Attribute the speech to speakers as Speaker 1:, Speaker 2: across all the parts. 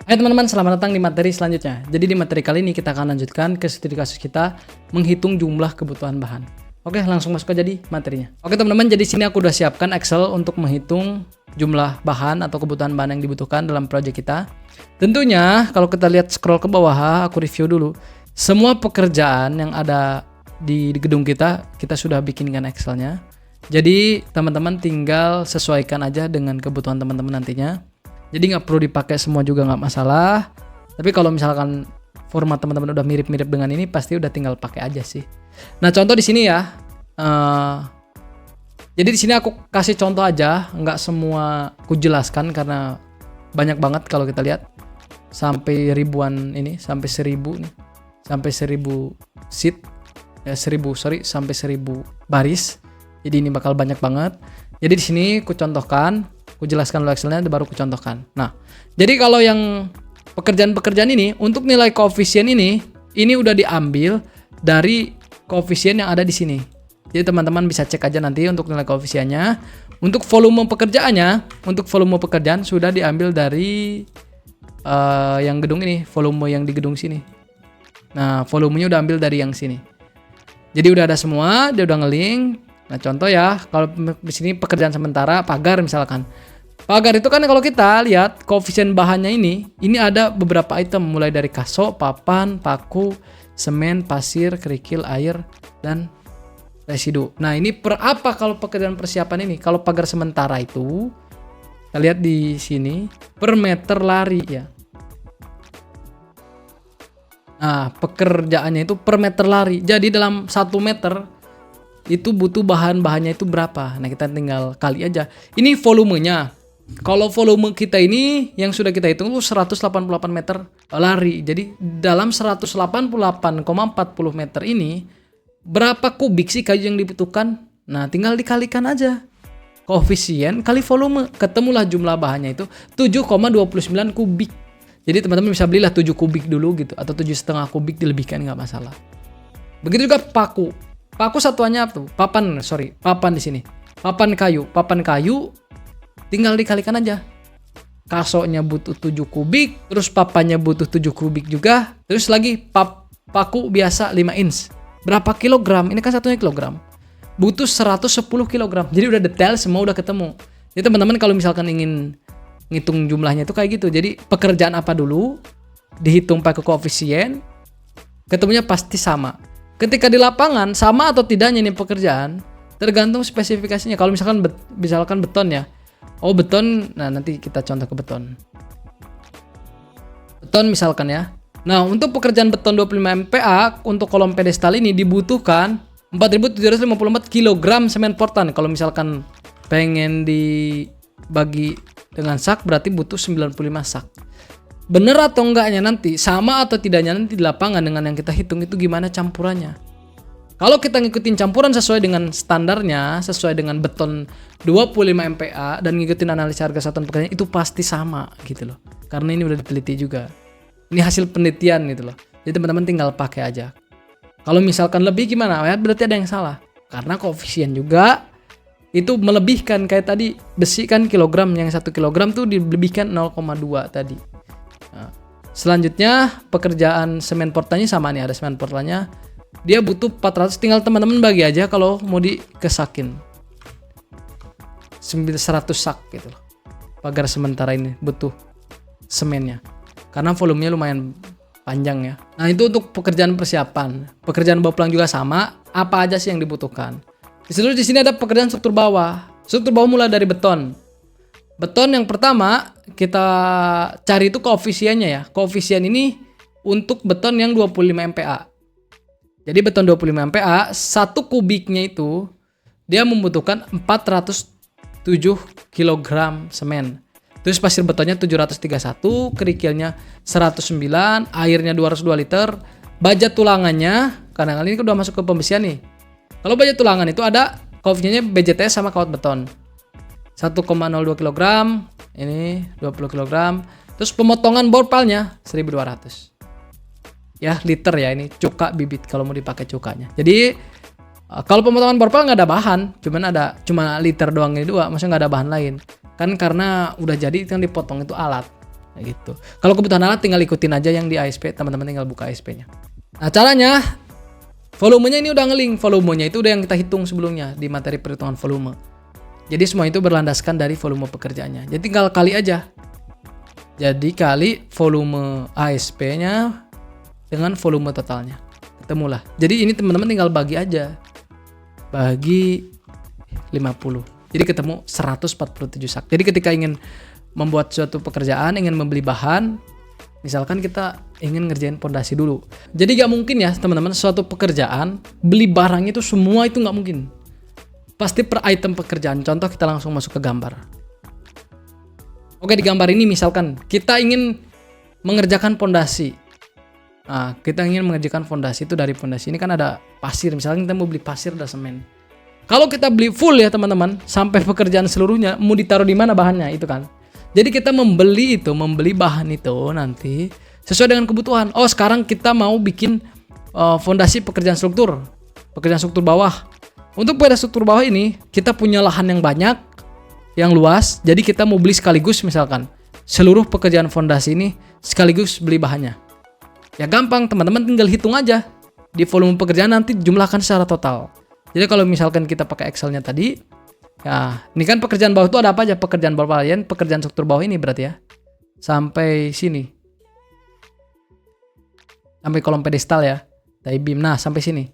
Speaker 1: Hai teman-teman, selamat datang di materi selanjutnya. Jadi di materi kali ini kita akan lanjutkan ke studi kasus kita menghitung jumlah kebutuhan bahan. Oke, langsung masuk aja di materinya. Oke teman-teman, jadi sini aku udah siapkan Excel untuk menghitung jumlah bahan atau kebutuhan bahan yang dibutuhkan dalam proyek kita. Tentunya kalau kita lihat scroll ke bawah, aku review dulu. Semua pekerjaan yang ada di gedung kita sudah bikinkan Excelnya. Jadi teman-teman tinggal sesuaikan aja dengan kebutuhan teman-teman nantinya. Jadi nggak perlu dipakai semua juga nggak masalah. Tapi kalau misalkan format teman-teman udah mirip-mirip dengan ini, pasti udah tinggal pakai aja sih. Nah contoh di sini ya. Jadi di sini aku kasih contoh aja, nggak semua aku jelaskan karena banyak banget kalau kita lihat sampai ribuan ini, sampai 1000 nih, sampai 1000 sheet, ya sampai 1000 baris. Jadi ini bakal banyak banget. Jadi di sini aku contohkan. Aku jelaskan dulu Excelnya, baru aku contohkan. Nah, jadi kalau yang pekerjaan-pekerjaan ini, untuk nilai koefisien ini udah diambil dari koefisien yang ada di sini. Jadi teman-teman bisa cek aja nanti untuk nilai koefisiennya. Untuk volume pekerjaan sudah diambil dari yang gedung ini, volume yang di gedung sini. Nah, volumenya udah ambil dari yang sini. Jadi udah ada semua, dia udah nge-link. Nah contoh ya, kalau di sini pekerjaan sementara pagar misalkan. Pagar itu kan kalau kita lihat koefisien bahannya ini ada beberapa item mulai dari kaso, papan, paku, semen, pasir, kerikil, air, dan residu. Nah ini per apa kalau pekerjaan persiapan ini? Kalau pagar sementara itu, kita lihat di sini per meter lari ya. Nah pekerjaannya itu per meter lari. Jadi dalam 1 meter itu butuh bahan-bahannya itu berapa. Nah kita tinggal kali aja. Ini volumenya. Kalau volume kita ini yang sudah kita hitung itu 188 meter lari. Jadi dalam 188,40 meter ini berapa kubik sih kayu yang dibutuhkan? Nah tinggal dikalikan aja. Koefisien kali volume. Ketemulah jumlah bahannya itu 7,29 kubik. Jadi teman-teman bisa belilah 7 kubik dulu gitu. Atau 7,5 kubik dilebihkan nggak masalah. Begitu juga paku. Paku satuannya apa tuh? Papan di sini. Papan kayu tinggal dikalikan aja. Kasonya butuh 7 kubik, terus papannya butuh 7 kubik juga, terus lagi paku biasa 5 inch. Berapa kilogram? Ini kan satunya kilogram. Butuh 110 kilogram. Jadi udah detail, semua udah ketemu. Jadi teman-teman kalau misalkan ingin ngitung jumlahnya itu kayak gitu. Jadi pekerjaan apa dulu, dihitung pakai koefisien, ketemunya pasti sama. Ketika di lapangan sama atau tidaknya ini pekerjaan tergantung spesifikasinya. Kalau misalkan beton ya. Oh beton, nah nanti kita contoh ke beton. Beton misalkan ya. Nah untuk pekerjaan beton 25 MPa untuk kolom pedestal ini dibutuhkan 4.754 kg semen portan. Kalau misalkan pengen dibagi dengan sak berarti butuh 95 sak. Bener atau enggaknya nanti, sama atau tidaknya nanti di lapangan dengan yang kita hitung itu gimana campurannya. Kalau kita ngikutin campuran sesuai dengan standarnya, sesuai dengan beton 25 MPa dan ngikutin analisa harga satuan pekerjaan itu pasti sama gitu loh. Karena ini udah diteliti juga. Ini hasil penelitian gitu loh. Jadi teman-teman tinggal pakai aja. Kalau misalkan lebih gimana? Ya berarti ada yang salah. Karena koefisien juga itu melebihkan kayak tadi besi kan kilogram, yang 1 kilogram tuh dilebihkan 0,2 tadi. Nah, selanjutnya pekerjaan semen portanya sama nih, ada semen portanya dia butuh 400, tinggal teman-teman bagi aja kalau mau dikesakin 100 sak gitu loh. Pagar sementara ini butuh semennya karena volumenya lumayan panjang ya. Nah itu untuk pekerjaan persiapan. Pekerjaan bawah pulang juga sama, apa aja sih yang dibutuhkan. Di sini ada pekerjaan struktur bawah. Struktur bawah mulai dari beton. Beton yang pertama kita cari itu koefisiennya ya. Koefisien ini untuk beton yang 25 MPa. Jadi beton 25 MPa, 1 kubiknya itu dia membutuhkan 407 kg semen. Terus pasir betonnya 731, kerikilnya 109, airnya 202 liter. Baja tulangannya, karena kali ini udah masuk ke pembesian nih. Kalau baja tulangan itu ada koefisiennya BJTS sama kawat beton. 1,02 kg, ini 20 kg. Terus pemotongan borpalnya 1200. Ya liter ya, ini cuka bibit kalau mau dipakai cukanya. Jadi kalau pemotongan borpal nggak ada bahan, cuma liter doang ini dua, maksudnya nggak ada bahan lain. Kan karena udah jadi yang dipotong itu alat. Nah, gitu. Kalau kebutuhan alat tinggal ikutin aja yang di ASP, teman-teman tinggal buka ASP-nya. Nah, caranya volumenya ini udah ngeling, volumenya itu udah yang kita hitung sebelumnya di materi perhitungan volume. Jadi semua itu berlandaskan dari volume pekerjaannya. Jadi tinggal kali aja. Jadi kali volume ASP-nya dengan volume totalnya. Ketemulah. Jadi ini teman-teman tinggal bagi aja. Bagi 50. Jadi ketemu 147 sak. Jadi ketika ingin membuat suatu pekerjaan, ingin membeli bahan, misalkan kita ingin ngerjain pondasi dulu. Jadi gak mungkin ya teman-teman, suatu pekerjaan beli barang itu semua itu gak mungkin. Pasti per item pekerjaan. Contoh kita langsung masuk ke gambar. Oke, di gambar ini misalkan kita ingin mengerjakan pondasi. Nah, kita ingin mengerjakan fondasi itu, dari fondasi ini kan ada pasir. Misalnya kita mau beli pasir dan semen. Kalau kita beli full ya teman-teman, sampai pekerjaan seluruhnya, mau ditaruh di mana bahannya itu kan. Jadi kita membeli bahan itu nanti sesuai dengan kebutuhan. Oh, sekarang kita mau bikin fondasi pekerjaan struktur bawah. Untuk pekerjaan struktur bawah ini kita punya lahan yang banyak, yang luas. Jadi kita mau beli sekaligus misalkan seluruh pekerjaan fondasi ini sekaligus beli bahannya. Ya gampang, teman-teman tinggal hitung aja di volume pekerjaan, nanti jumlahkan secara total. Jadi kalau misalkan kita pakai Excel-nya tadi, ya ini kan pekerjaan bawah itu ada apa aja? Pekerjaan bawah kalian, pekerjaan struktur bawah ini berarti ya. Sampai sini. Sampai kolom pedestal ya. Dari beam. Nah, sampai sini.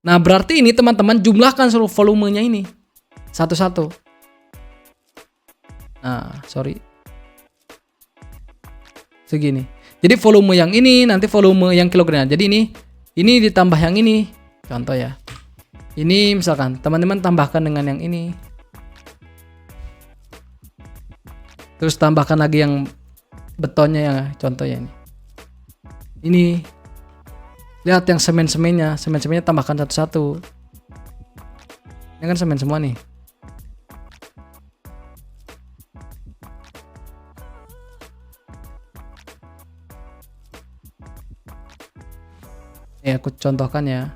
Speaker 1: Nah, berarti ini teman-teman jumlahkan seluruh volumenya ini. Satu-satu. Nah, sorry. Segini. Jadi volume yang ini, nanti volume yang kilogram. Jadi ini ditambah yang ini. Contoh ya. Ini misalkan, teman-teman tambahkan dengan yang ini. Terus tambahkan lagi yang betonnya ya, contohnya ini. Ini. Lihat yang semen-semennya tambahkan satu-satu. Ini kan semen semua nih. Ya, aku contohkan ya.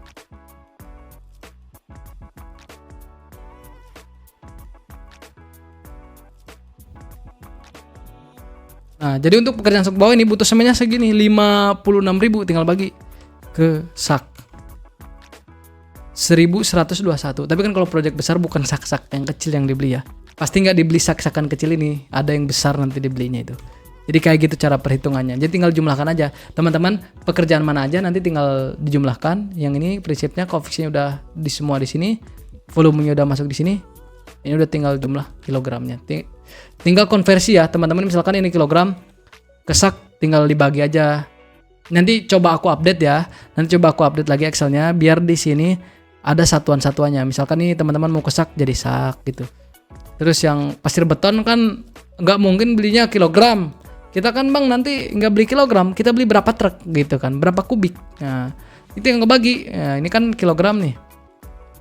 Speaker 1: Nah, jadi untuk pekerjaan sak bawah ini butuh semennya segini, 56.000, tinggal bagi ke sak. 1121. Tapi kan kalau proyek besar bukan sak-sak yang kecil yang dibeli ya. Pasti nggak dibeli sak-sakan kecil ini, ada yang besar nanti dibelinya itu. Jadi kayak gitu cara perhitungannya. Jadi tinggal jumlahkan aja. Teman-teman, pekerjaan mana aja nanti tinggal dijumlahkan. Yang ini prinsipnya koefisiennya udah di semua di sini. Volumenya udah masuk di sini. Ini udah tinggal jumlah kilogramnya. Tinggal konversi ya, teman-teman. Misalkan ini kilogram ke sak, tinggal dibagi aja. Nanti coba aku update ya. Nanti coba aku update lagi Excelnya biar di sini ada satuan-satuannya. Misalkan nih teman-teman mau ke sak jadi sak gitu. Terus yang pasir beton kan nggak mungkin belinya kilogram. Kita kan bang nanti nggak beli kilogram, kita beli berapa truk gitu kan, berapa kubik. Nah, itu yang ngebagi. Nah, ini kan kilogram nih.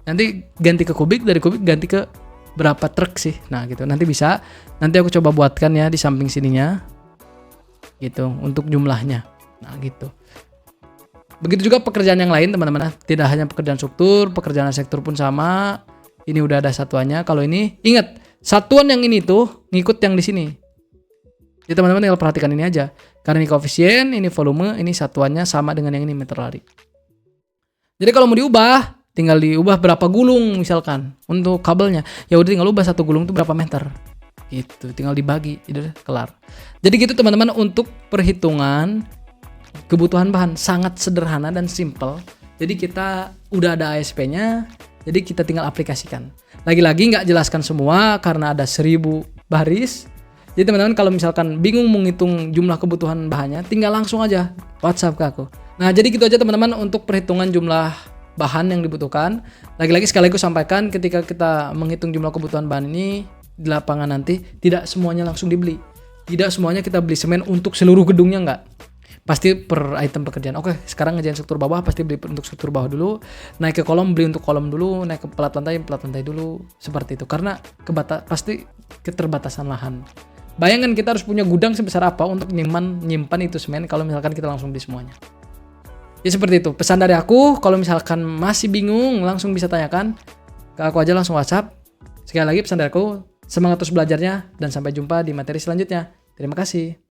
Speaker 1: Nanti ganti ke kubik, dari kubik ganti ke berapa truk sih. Nah gitu, nanti bisa. Nanti aku coba buatkan ya di samping sininya. Gitu, untuk jumlahnya. Nah gitu. Begitu juga pekerjaan yang lain teman-teman. Tidak hanya pekerjaan struktur, pekerjaan sektor pun sama. Ini udah ada satuannya. Kalau ini, ingat, satuan yang ini tuh ngikut yang di sini. Jadi teman-teman tinggal perhatikan ini aja. Karena ini koefisien, ini volume, ini satuannya sama dengan yang ini meter lari. Jadi kalau mau diubah, tinggal diubah berapa gulung misalkan untuk kabelnya. Ya udah tinggal ubah satu gulung itu berapa meter. Gitu, tinggal dibagi, udah kelar. Jadi gitu teman-teman untuk perhitungan kebutuhan bahan sangat sederhana dan simple. Jadi kita udah ada ASP-nya, jadi kita tinggal aplikasikan. Lagi-lagi nggak jelaskan semua karena ada 1000 baris. Jadi teman-teman kalau misalkan bingung menghitung jumlah kebutuhan bahannya, tinggal langsung aja WhatsApp ke aku. Nah jadi gitu aja teman-teman untuk perhitungan jumlah bahan yang dibutuhkan. Lagi-lagi sekaligus sampaikan ketika kita menghitung jumlah kebutuhan bahan ini di lapangan nanti, tidak semuanya langsung dibeli. Tidak semuanya kita beli semen untuk seluruh gedungnya, enggak. Pasti per item pekerjaan. Oke, sekarang ngerjain struktur bawah, pasti beli untuk struktur bawah dulu. Naik ke kolom, beli untuk kolom dulu. Naik ke pelat lantai dulu. Seperti itu. Karena pasti keterbatasan lahan. Bayangkan kita harus punya gudang sebesar apa untuk nyimpan itu semen kalau misalkan kita langsung beli semuanya. Ya seperti itu. Pesan dari aku, kalau misalkan masih bingung, langsung bisa tanyakan ke aku aja, langsung WhatsApp. Sekali lagi pesan dari aku, semangat terus belajarnya dan sampai jumpa di materi selanjutnya. Terima kasih.